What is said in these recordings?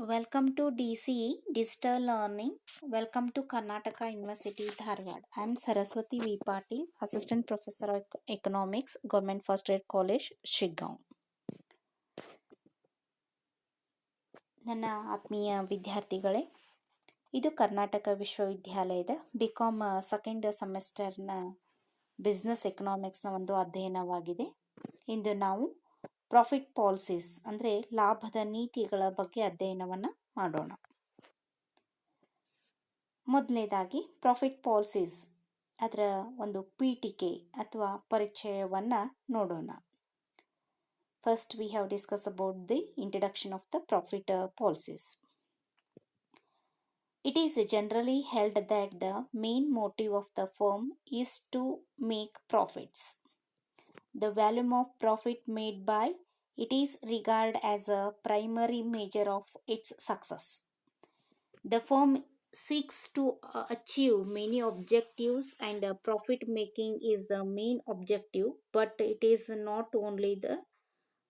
Welcome to DCE Digital Learning. Welcome to Karnataka University, Dharwad. I am Saraswati V. Patil, Assistant Professor of Economics, Government First Grade College, Shiggaon. ನನ್ನ ಆತ್ಮೀಯ ವಿದ್ಯಾರ್ಥಿಗಳೇ, ಇದು ಕರ್ನಾಟಕ ವಿಶ್ವವಿದ್ಯಾಲಯದ BCom second ಸೆಮಿಸ್ಟರ್ನ business ಎಕನಾಮಿಕ್ಸ್ನ ಒಂದು ಅಧ್ಯಯನವಾಗಿದೆ. ಇಂದು ನಾವು profit policies ಅಂದರೆ ಲಾಭದ ನೀತಿಗಳ ಬಗ್ಗೆ ಅಧ್ಯಯನವನ್ನು ಮಾಡೋಣ. ಮೊದಲನೇದಾಗಿ ಪ್ರಾಫಿಟ್ ಪಾಲಿಸೀಸ್ ಅದರ ಒಂದು ಪೀಠಿಕೆ ಅಥವಾ ಪರಿಚಯವನ್ನು ನೋಡೋಣ. First we have discuss about the introduction of the profit policies. It is generally held that the main motive of the firm is to make profits. The volume of profit made by it is regarded as a primary measure of its success. The firm seeks to achieve many objectives, and profit making is the main objective, but it is not only the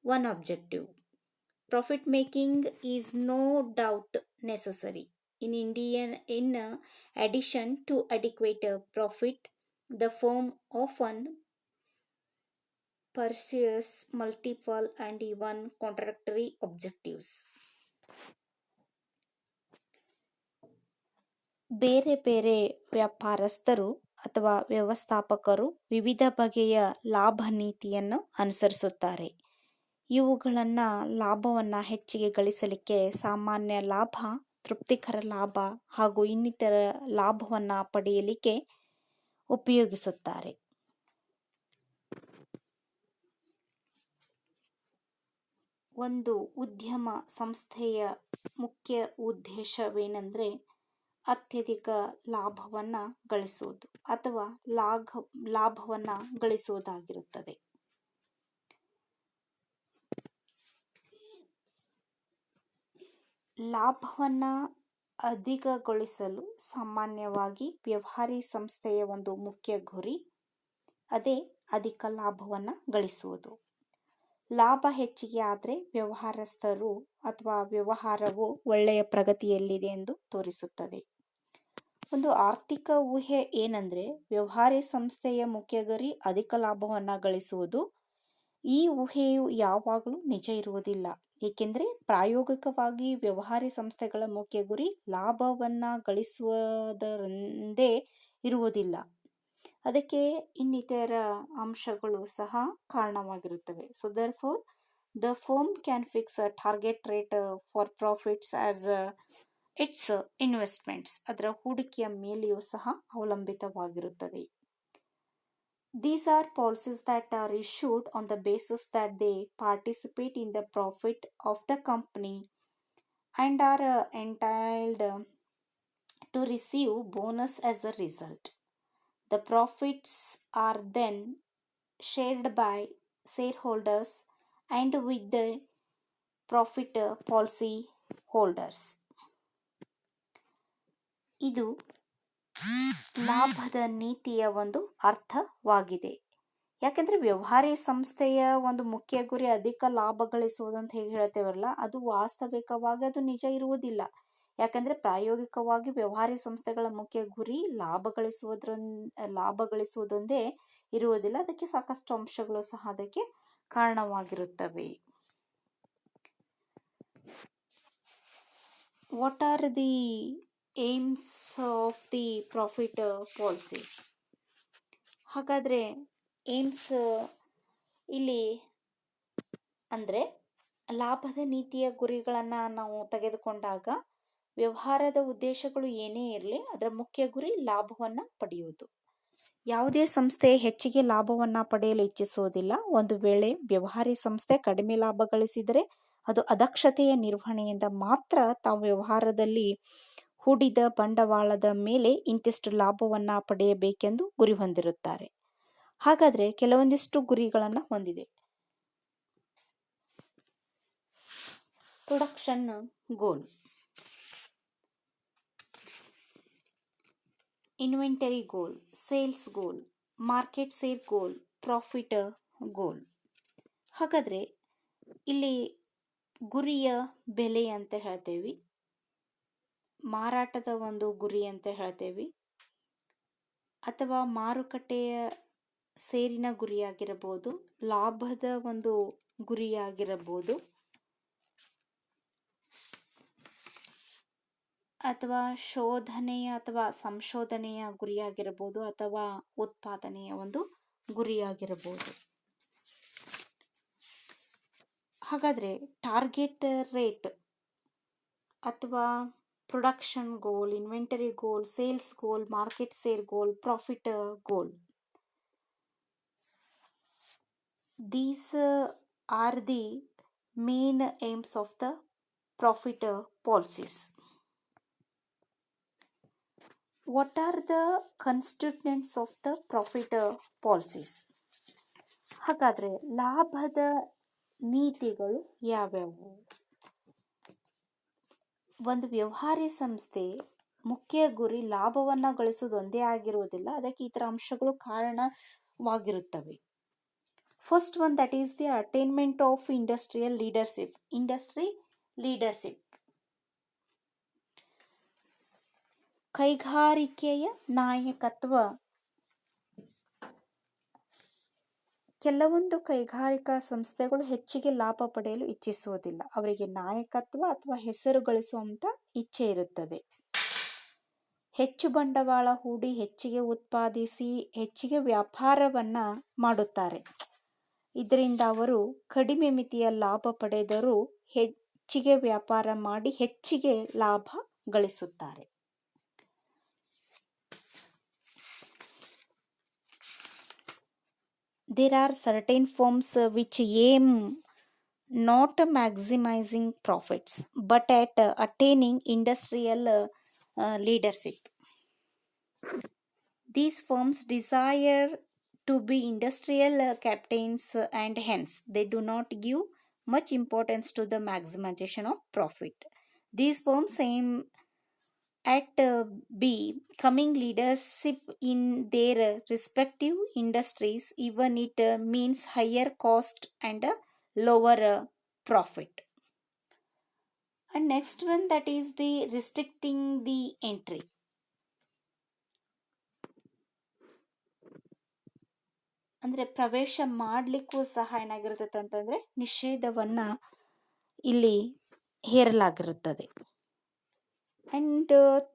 one objective. Profit making is no doubt necessary. In addition to adequate profit, the firm often pursues multiple and even contradictory objectives. ಬೇರೆ ಬೇರೆ ವ್ಯಾಪಾರಸ್ಥರು ಅಥವಾ ವ್ಯವಸ್ಥಾಪಕರು ವಿವಿಧ ಬಗೆಯ ಲಾಭ ನೀತಿಯನ್ನು ಅನುಸರಿಸುತ್ತಾರೆ. ಇವುಗಳನ್ನು ಲಾಭವನ್ನು ಹೆಚ್ಚಿಗೆ ಗಳಿಸಲಿಕ್ಕೆ ಸಾಮಾನ್ಯ ಲಾಭ, ತೃಪ್ತಿಕರ ಲಾಭ ಹಾಗೂ ಇನ್ನಿತರ ಲಾಭವನ್ನು ಪಡೆಯಲಿಕ್ಕೆ ಉಪಯೋಗಿಸುತ್ತಾರೆ. ಒಂದು ಉದ್ಯಮ ಸಂಸ್ಥೆಯ ಮುಖ್ಯ ಉದ್ದೇಶವೇನೆಂದರೆ ಅತ್ಯಧಿಕ ಲಾಭವನ್ನು ಗಳಿಸುವುದು ಅಥವಾ ಲಾಭವನ್ನು ಗಳಿಸುವುದಾಗಿರುತ್ತದೆ. ಲಾಭವನ್ನು ಅಧಿಕಗೊಳಿಸಲು ಸಾಮಾನ್ಯವಾಗಿ ವ್ಯವಹಾರಿ ಸಂಸ್ಥೆಯ ಒಂದು ಮುಖ್ಯ ಗುರಿ ಅದೇ ಅಧಿಕ ಲಾಭವನ್ನು ಗಳಿಸುವುದು. ಲಾಭ ಹೆಚ್ಚಿಗೆ ಆದರೆ ವ್ಯವಹಾರಸ್ಥರು ಅಥವಾ ವ್ಯವಹಾರವು ಒಳ್ಳೆಯ ಪ್ರಗತಿಯಲ್ಲಿದೆ ಎಂದು ತೋರಿಸುತ್ತದೆ. ಒಂದು ಆರ್ಥಿಕ ಊಹೆ ಏನಂದರೆ ವ್ಯವಹಾರಿ ಸಂಸ್ಥೆಯ ಮುಖ್ಯ ಗುರಿ ಅಧಿಕ ಲಾಭವನ್ನು ಗಳಿಸುವುದು. ಈ ಊಹೆಯು ಯಾವಾಗಲೂ ನಿಜ ಇರುವುದಿಲ್ಲ, ಏಕೆಂದರೆ ಪ್ರಾಯೋಗಿಕವಾಗಿ ವ್ಯವಹಾರಿ ಸಂಸ್ಥೆಗಳ ಮುಖ್ಯ ಗುರಿ ಲಾಭವನ್ನು ಗಳಿಸುವುದರೊಂದೇ ಇರುವುದಿಲ್ಲ. ಅದಕ್ಕೆ ಇನ್ನಿತರ ಅಂಶಗಳು ಸಹ ಕಾರಣವಾಗಿರುತ್ತವೆ. So therefore the firm can fix a target rate for profits as its investments. ಅದರ ಹೂಡಿಕೆಯ ಮೇಲೆಯೂ ಸಹ ಅವಲಂಬಿತವಾಗಿರುತ್ತದೆ. These are policies that are issued on the basis that they participate in the profit of the company and are entitled to receive bonus as a result. The profits are then shared by shareholders and with the profit policy holders. ಇದು ಲಾಭದ ನೀತಿಯ ಒಂದು ಅರ್ಥವಾಗಿದೆ. ಯಾಕೆಂದರೆ ವ್ಯವಹಾರಿ ಸಂಸ್ಥೆಯ ಒಂದು ಮುಖ್ಯ ಗುರಿ ಅಧಿಕ ಲಾಭ ಗಳಿಸುವುದು ಅಂತ ಹೇಗೆ ಹೇಳ್ತೇವಲ್ಲ, ಅದು ವಾಸ್ತವಿಕವಾಗಿ ಅದು ನಿಜ ಇರುವುದಿಲ್ಲ. ಯಾಕಂದರೆ ಪ್ರಾಯೋಗಿಕವಾಗಿ ವ್ಯವಹಾರಿ ಸಂಸ್ಥೆಗಳ ಮುಖ್ಯ ಗುರಿ ಲಾಭ ಗಳಿಸುವುದೊಂದೇ ಇರುವುದಿಲ್ಲ. ಅದಕ್ಕೆ ಸಾಕಷ್ಟು ಅಂಶಗಳು ಸಹ ಅದಕ್ಕೆ ಕಾರಣವಾಗಿರುತ್ತವೆ. What are the aims of the profit policies? ಹಾಗಾದರೆ ಏಮ್ಸ್ ಇಲ್ಲಿ ಅಂದರೆ ಲಾಭದ ನೀತಿಯ ಗುರಿಗಳನ್ನು ನಾವು ತೆಗೆದುಕೊಂಡಾಗ ವ್ಯವಹಾರದ ಉದ್ದೇಶಗಳು ಏನೇ ಇರಲಿ ಅದರ ಮುಖ್ಯ ಗುರಿ ಲಾಭವನ್ನು ಪಡೆಯುವುದು. ಯಾವುದೇ ಸಂಸ್ಥೆ ಹೆಚ್ಚಿಗೆ ಲಾಭವನ್ನು ಪಡೆಯಲು ಇಚ್ಛಿಸುವುದಿಲ್ಲ. ಒಂದು ವೇಳೆ ವ್ಯವಹಾರಿ ಸಂಸ್ಥೆ ಕಡಿಮೆ ಲಾಭ ಗಳಿಸಿದರೆ ಅದು ಅದಕ್ಷತೆಯ ನಿರ್ವಹಣೆಯಿಂದ ಮಾತ್ರ ತಾವು ವ್ಯವಹಾರದಲ್ಲಿ ಹೂಡಿದ ಬಂಡವಾಳದ ಮೇಲೆ ಇಂತಿಷ್ಟು ಲಾಭವನ್ನು ಪಡೆಯಬೇಕೆಂದು ಗುರಿ ಹೊಂದಿರುತ್ತಾರೆ. ಹಾಗಾದರೆ ಕೆಲವೊಂದಿಷ್ಟು ಗುರಿಗಳನ್ನು ಹೊಂದಿದೆ. Production goal, inventory goal, sales goal, market share goal, profit ಗೋಲ್. ಹಾಗಾದರೆ ಇಲ್ಲಿ ಗುರಿಯ ಬೆಲೆ ಅಂತ ಹೇಳ್ತೇವೆ, ಮಾರಾಟದ ಒಂದು ಗುರಿ ಅಂತ ಹೇಳ್ತೇವೆ, ಅಥವಾ ಮಾರುಕಟ್ಟೆಯ ಸೇರಿನ ಗುರಿಯಾಗಿರಬಹುದು, ಲಾಭದ ಒಂದು ಗುರಿಯಾಗಿರಬಹುದು, ಅಥವಾ ಶೋಧನೆಯ ಅಥವಾ ಸಂಶೋಧನೆಯ ಗುರಿಯಾಗಿರಬಹುದು, ಅಥವಾ ಉತ್ಪಾದನೆಯ ಒಂದು ಗುರಿಯಾಗಿರಬಹುದು. ಹಾಗಾದರೆ ಟಾರ್ಗೆಟ್ ರೇಟ್ ಅಥವಾ production goal, inventory goal, sales goal, market share goal, profit goal, these are the main aims of the profit policies. What are the constituents of the profit policies? ಹಾಗಾದರೆ ಲಾಭದ ನೀತಿಗಳು ಯಾವ್ಯಾವು? ಒಂದು ವ್ಯವಹಾರ ಸಂಸ್ಥೆ ಮುಖ್ಯ ಗುರಿ ಲಾಭವನ್ನು ಗಳಿಸುವುದು ಒಂದೇ ಆಗಿರುವುದಿಲ್ಲ, ಅದಕ್ಕೆ ಇತರ ಅಂಶಗಳು ಕಾರಣವಾಗಿರುತ್ತವೆ. First one, that is the attainment of industrial leadership. Industry leadership, ಕೈಗಾರಿಕೆಯ ನಾಯಕತ್ವ. ಕೆಲವೊಂದು ಕೈಗಾರಿಕಾ ಸಂಸ್ಥೆಗಳು ಹೆಚ್ಚಿಗೆ ಲಾಭ ಪಡೆಯಲು ಇಚ್ಛಿಸುವುದಿಲ್ಲ, ಅವರಿಗೆ ನಾಯಕತ್ವ ಅಥವಾ ಹೆಸರು ಗಳಿಸುವಂತ ಇಚ್ಛೆ ಇರುತ್ತದೆ. ಹೆಚ್ಚು ಬಂಡವಾಳ ಹೂಡಿ ಹೆಚ್ಚಿಗೆ ಉತ್ಪಾದಿಸಿ ಹೆಚ್ಚಿಗೆ ವ್ಯಾಪಾರವನ್ನ ಮಾಡುತ್ತಾರೆ. ಇದರಿಂದ ಅವರು ಕಡಿಮೆ ಮಿತಿಯ ಲಾಭ ಪಡೆದರೂ ಹೆಚ್ಚಿಗೆ ವ್ಯಾಪಾರ ಮಾಡಿ ಹೆಚ್ಚಿಗೆ ಲಾಭ ಗಳಿಸುತ್ತಾರೆ. There are certain firms which aim not maximizing profits but at attaining industrial leadership. These firms desire to be industrial captains and hence they do not give much importance to the maximization of profit. These firms aim at becoming leadership in their respective industries, even it means higher cost and lower profit. And next one, that is the restricting the entry. ಅಂದರೆ ಪ್ರವೇಶ ಮಾಡಲಿಕ್ಕೂ ಸಹ ಏನಾಗಿರ್ತದೆ ಅಂತಂದರೆ ನಿಷೇಧವನ್ನು ಇಲ್ಲಿ ಹೇರಲಾಗಿರುತ್ತದೆ. And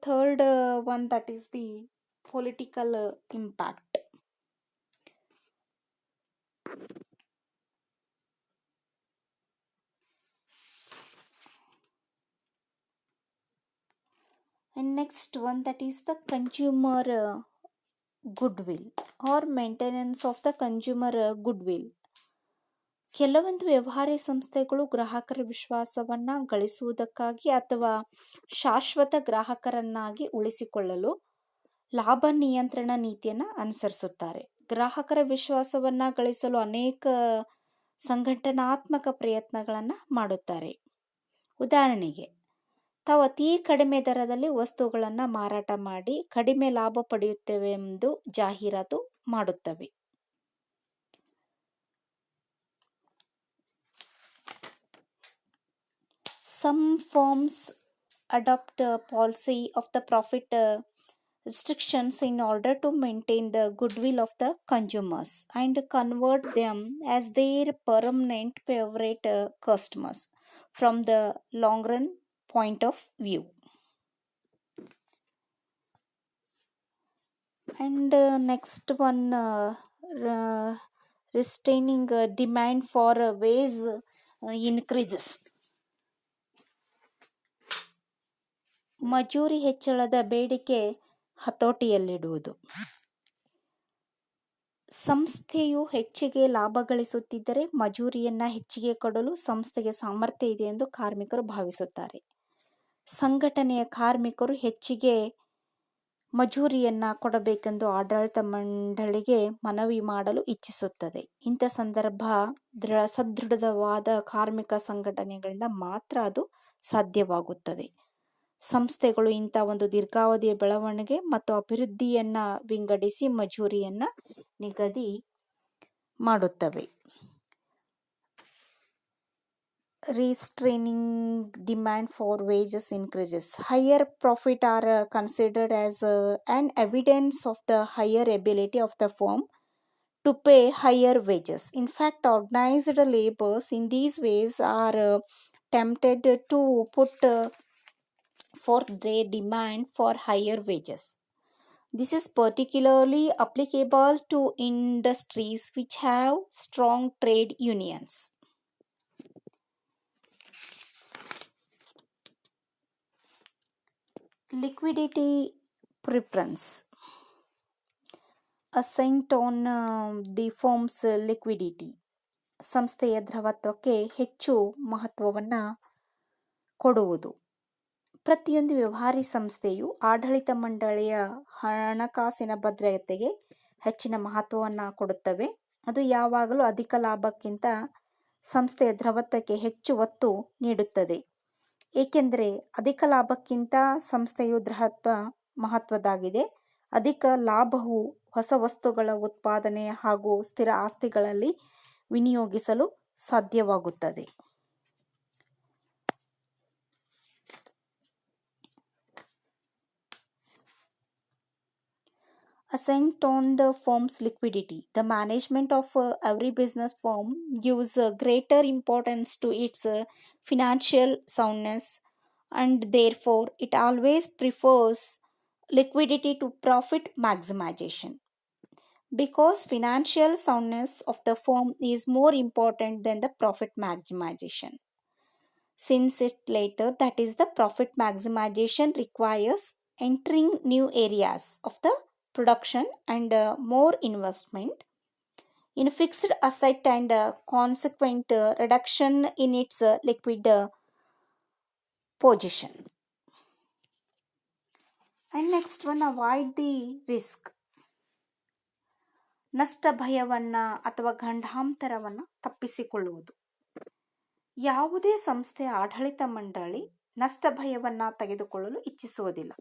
third one, that is the political impact. And next one, that is the consumer goodwill or maintenance of the consumer goodwill. ಕೆಲವೊಂದು ವ್ಯವಹಾರ ಸಂಸ್ಥೆಗಳು ಗ್ರಾಹಕರ ವಿಶ್ವಾಸವನ್ನ ಗಳಿಸುವುದಕ್ಕಾಗಿ ಅಥವಾ ಶಾಶ್ವತ ಗ್ರಾಹಕರನ್ನಾಗಿ ಉಳಿಸಿಕೊಳ್ಳಲು ಲಾಭ ನಿಯಂತ್ರಣ ನೀತಿಯನ್ನು ಅನುಸರಿಸುತ್ತಾರೆ. ಗ್ರಾಹಕರ ವಿಶ್ವಾಸವನ್ನ ಗಳಿಸಲು ಅನೇಕ ಸಂಘಟನಾತ್ಮಕ ಪ್ರಯತ್ನಗಳನ್ನು ಮಾಡುತ್ತಾರೆ. ಉದಾಹರಣೆಗೆ, ತಾವು ಅತಿ ಕಡಿಮೆ ದರದಲ್ಲಿ ವಸ್ತುಗಳನ್ನು ಮಾರಾಟ ಮಾಡಿ ಕಡಿಮೆ ಲಾಭ ಪಡೆಯುತ್ತೇವೆ ಎಂದು ಜಾಹೀರಾತು ಮಾಡುತ್ತವೆ. Some firms adopt a policy of the profit restrictions in order to maintain the goodwill of the consumers and convert them as their permanent favorite customers from the long run point of view. And next one, restraining demand for wage increases. ಮಜೂರಿ ಹೆಚ್ಚಳದ ಬೇಡಿಕೆ ಹತೋಟಿಯಲ್ಲಿಡುವುದು. ಸಂಸ್ಥೆಯು ಹೆಚ್ಚಿಗೆ ಲಾಭ ಗಳಿಸುತ್ತಿದ್ದರೆ ಮಜೂರಿಯನ್ನು ಹೆಚ್ಚಿಗೆ ಕೊಡಲು ಸಂಸ್ಥೆಗೆ ಸಾಮರ್ಥ್ಯ ಇದೆ ಎಂದು ಕಾರ್ಮಿಕರು ಭಾವಿಸುತ್ತಾರೆ. ಸಂಘಟನೆಯ ಕಾರ್ಮಿಕರು ಹೆಚ್ಚಿಗೆ ಮಜೂರಿಯನ್ನು ಕೊಡಬೇಕೆಂದು ಆಡಳಿತ ಮಂಡಳಿಗೆ ಮನವಿ ಮಾಡಲು ಇಚ್ಛಿಸುತ್ತದೆ. ಇಂಥ ಸಂದರ್ಭ ಸದೃಢವಾದ ಕಾರ್ಮಿಕ ಸಂಘಟನೆಗಳಿಂದ ಮಾತ್ರ ಅದು ಸಾಧ್ಯವಾಗುತ್ತದೆ. ಸಂಸ್ಥೆಗಳು ಇಂಥ ಒಂದು ದೀರ್ಘಾವಧಿಯ ಬೆಳವಣಿಗೆ ಮತ್ತು ಅಭಿವೃದ್ಧಿಯನ್ನು ವಿಂಗಡಿಸಿ ಮಜೂರಿಯನ್ನು ನಿಗದಿ ಮಾಡುತ್ತವೆ. restraining demand for wages increases. Higher profit are considered as an evidence of the higher ability of the firm to pay higher wages. In fact, organized laborers in these ways are tempted to put for their demand for higher wages. This is particularly applicable to industries which have strong trade unions. Liquidity preference assigned on the firm's liquidity. ಸಂಸ್ಥೆಯ ದ್ರವತ್ವಕ್ಕೆ ಹೆಚ್ಚು ಮಹತ್ವವನ್ನು ಕೊಡುವುದು. ಪ್ರತಿಯೊಂದು ವ್ಯವಹಾರಿ ಸಂಸ್ಥೆಯು ಆಡಳಿತ ಮಂಡಳಿಯ ಹಣಕಾಸಿನ ಭದ್ರತೆಗೆ ಹೆಚ್ಚಿನ ಮಹತ್ವವನ್ನು ಕೊಡುತ್ತವೆ. ಅದು ಯಾವಾಗಲೂ ಅಧಿಕ ಲಾಭಕ್ಕಿಂತ ಸಂಸ್ಥೆಯ ದ್ರವತ್ವಕ್ಕೆ ಹೆಚ್ಚು ಒತ್ತು ನೀಡುತ್ತದೆ. ಏಕೆಂದರೆ ಅಧಿಕ ಲಾಭಕ್ಕಿಂತ ಸಂಸ್ಥೆಯು ದ್ರವತ್ವ ಮಹತ್ವದಾಗಿದೆ. ಅಧಿಕ ಲಾಭವು ಹೊಸ ವಸ್ತುಗಳ ಉತ್ಪಾದನೆ ಹಾಗೂ ಸ್ಥಿರ ಆಸ್ತಿಗಳಲ್ಲಿ ವಿನಿಯೋಗಿಸಲು ಸಾಧ್ಯವಾಗುತ್ತದೆ. Assent on the firm's liquidity. The management of every business firm gives greater importance to its financial soundness, and therefore it always prefers liquidity to profit maximization. Because financial soundness of the firm is more important than the profit maximization. Since it later, that is the profit maximization, requires entering new areas of the production and more investment in fixed asset and consequent reduction in its liquid position. And next one, avoid the risk. ನಷ್ಟ ಭಯವನ್ನು ಅಥವಾ ಗಂಡಾಂತರವನ್ನು ತಪ್ಪಿಸಿಕೊಳ್ಳುವುದು. ಯಾವುದೇ ಸಂಸ್ಥೆಯ ಆಡಳಿತ ಮಂಡಳಿ ನಷ್ಟ ಭಯವನ್ನು ತೆಗೆದುಕೊಳ್ಳಲು ಇಚ್ಛಿಸುವುದಿಲ್ಲ.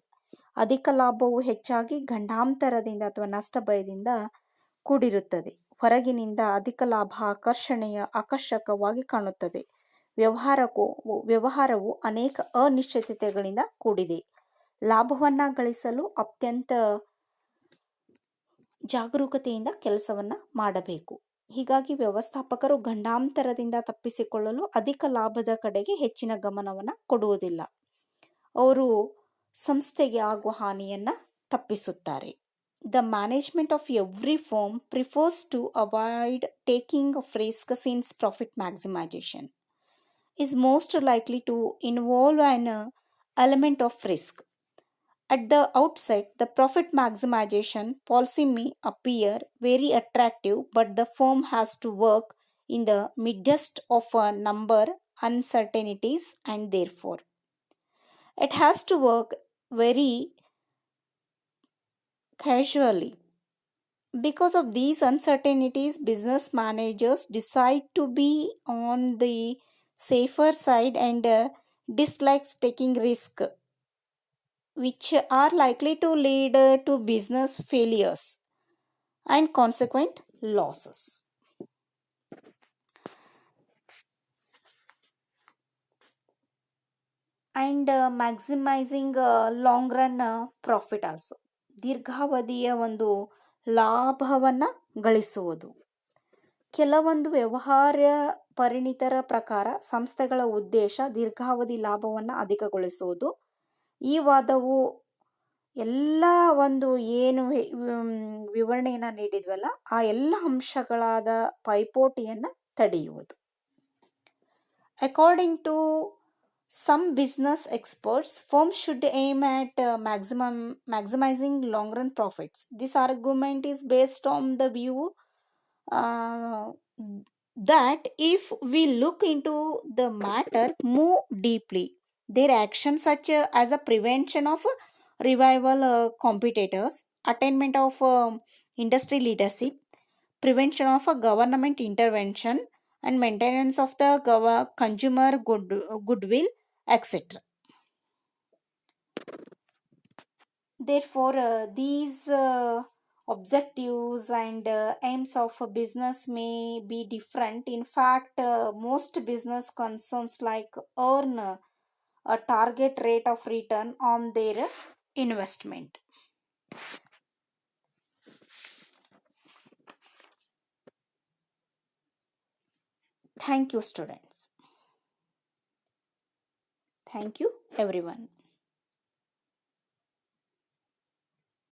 ಅಧಿಕ ಲಾಭವು ಹೆಚ್ಚಾಗಿ ಗಂಡಾಂತರದಿಂದ ಅಥವಾ ನಷ್ಟ ಭಯದಿಂದ ಕೂಡಿರುತ್ತದೆ. ಹೊರಗಿನಿಂದ ಅಧಿಕ ಲಾಭ ಆಕರ್ಷಕವಾಗಿ ಕಾಣುತ್ತದೆ. ವ್ಯವಹಾರವು ಅನೇಕ ಅನಿಶ್ಚಿತತೆಗಳಿಂದ ಕೂಡಿದೆ. ಲಾಭವನ್ನು ಗಳಿಸಲು ಅತ್ಯಂತ ಜಾಗರೂಕತೆಯಿಂದ ಕೆಲಸವನ್ನು ಮಾಡಬೇಕು. ಹೀಗಾಗಿ ವ್ಯವಸ್ಥಾಪಕರು ಗಂಡಾಂತರದಿಂದ ತಪ್ಪಿಸಿಕೊಳ್ಳಲು ಅಧಿಕ ಲಾಭದ ಕಡೆಗೆ ಹೆಚ್ಚಿನ ಗಮನವನ್ನು ಕೊಡುವುದಿಲ್ಲ. ಅವರು ಸಂಸ್ಥೆಗೆ ಆಗುವ ಹಾನಿಯನ್ನು ತಪ್ಪಿಸುತ್ತಾರೆ. The management of every firm prefers to avoid taking of risk, since profit maximization is most likely to involve an element of risk. At the outset, the profit maximization policy may appear very attractive, but the firm has to work in the midst of a number uncertainties, and therefore it has to work very casually. Because of these uncertainties, business managers decide to be on the safer side and dislikes taking risk, which are likely to lead to business failures and consequent losses. And maximizing long run profit also. ದೀರ್ಘಾವಧಿಯ ಒಂದು ಲಾಭವನ್ನು ಗಳಿಸುವುದು. ಕೆಲವೊಂದು ವ್ಯವಹಾರ ಪರಿಣಿತರ ಪ್ರಕಾರ ಸಂಸ್ಥೆಗಳ ಉದ್ದೇಶ ದೀರ್ಘಾವಧಿ ಲಾಭವನ್ನು ಅಧಿಕಗೊಳಿಸುವುದು. ಈ ವಾದವು ಎಲ್ಲ ಒಂದು ಏನು ವಿವರಣೆಯನ್ನು ನೀಡಿದ್ವಲ್ಲ ಆ ಎಲ್ಲ ಅಂಶಗಳಾದ ಪೈಪೋಟಿಯನ್ನು ತಡೆಯುವುದು. According to some business experts, firms should aim at maximizing long run profits. This argument is based on the view that if we look into the matter more deeply, their actions such as a prevention of revival competitors, attainment of industry leadership, prevention of government intervention, and maintenance of the consumer goodwill, etc. Therefore, these objectives and aims of a business may be different. In fact, most business concerns like earn a target rate of return on their investment. Thank you, students. Thank you, everyone.